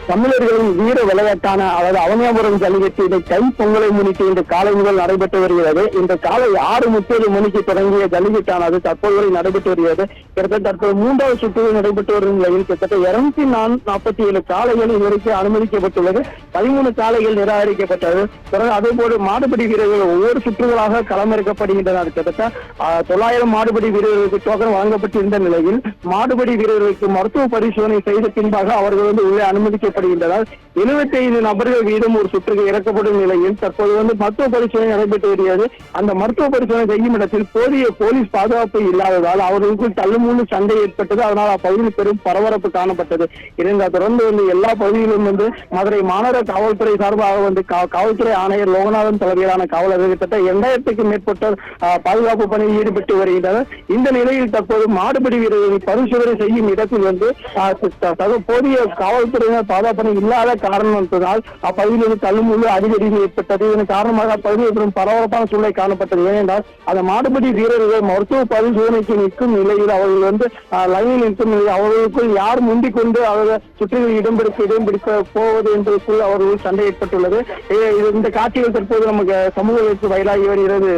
தமிழர்களின் வீர விளையாட்டான அதாவது அவனியாபுரம் ஜல்லிக்கட்டு இதை கை பொங்கலை முன்னிட்டு இன்று காலை முதல் நடைபெற்று வருகிறது. இன்று காலை 6:30 மணிக்கு தொடங்கிய ஜல்லிக்கட்டானது தற்போது வரை நடைபெற்று வருகிறது. கிட்டத்தட்ட தற்போது 3வது சுற்று நடைபெற்று வரும் நிலையில் கிட்டத்தட்ட 247 காளைகள் இதுவரைக்கும் அனுமதிக்கப்பட்டுள்ளது. 13 காளைகள் நிராகரிக்கப்பட்டது. தொடர்ந்து அதேபோல மாடுபிடி வீரர்கள் ஒவ்வொரு சுற்றுகளாக களமிறக்கப்படுகின்றனர். கிட்டத்தட்ட 900 மாடுபிடி வீரர்களுக்கு டோக்கன் வழங்கப்பட்டிருந்த நிலையில் மாடுபிடி வீரர்களுக்கு மருத்துவ பரிசோதனை செய்த பின்பாக அவர்கள் உள்ளே அனுமதிக்கப்படுகின்றனர். 75 நபர்கள் வீதம் ஒரு சுற்றுக்கு இறக்கப்படும் நிலையில் தற்போது மருத்துவ பரிசோதனை நடைபெற்று வருகிறது. அந்த மருத்துவ பரிசோதனை செய்யும் இடத்தில் போதிய போலீஸ் பாதுகாப்பு இல்லாததால் அவர்களுக்குள் தள்ளுமுள்ளு சண்டை ஏற்பட்டது. அதனால் அப்பகுதியில் பெரும் பரபரப்பு காணப்பட்டது. இதனை தொடர்ந்து எல்லா பகுதியிலும் மதுரை மாநகர காவல்துறை சார்பாக காவல்துறை ஆணையர் லோகநாதன் தலைமையிலான காவலர்கள் கிட்டத்தட்ட 2000க்கும் மேற்பட்டோர் பாதுகாப்பு பணியில் ஈடுபட்டு வருகின்றனர். இந்த நிலையில் தற்போது மாடுபிடி வீரர்களை பரிசோதனை செய்யும் இடத்தில் போதிய காவல்துறையினர் பாதுகாப்பு இல்லாத காரணத்தினால் அப்பகுதியில் தள்ளுமுள்ளு அதிகரிப்பு ஏற்பட்டது. இதன் காரணமாக அப்பகுதியில் பெரும் பரபரப்பான சூழ்நிலை காணப்பட்டது. ஏனென்றால் அந்த மாடுபிடி வீரர்கள் மருத்துவ பரிசோதனைக்கு நிற்கும் நிலையில் அவர்கள் லைனில் நிற்கும் நிலையில் அவர்களுக்குள் யார் முந்திக் கொண்டு அவர்கள் சுற்றுகளில் இடம்பிடிக்க போவது என்பதற்குள் அவர்கள் சண்டை ஏற்பட்டுள்ளது. இந்த காட்சிகள் தற்போது நமக்கு சமூகத்திற்கு வயலாகி வருகிறது.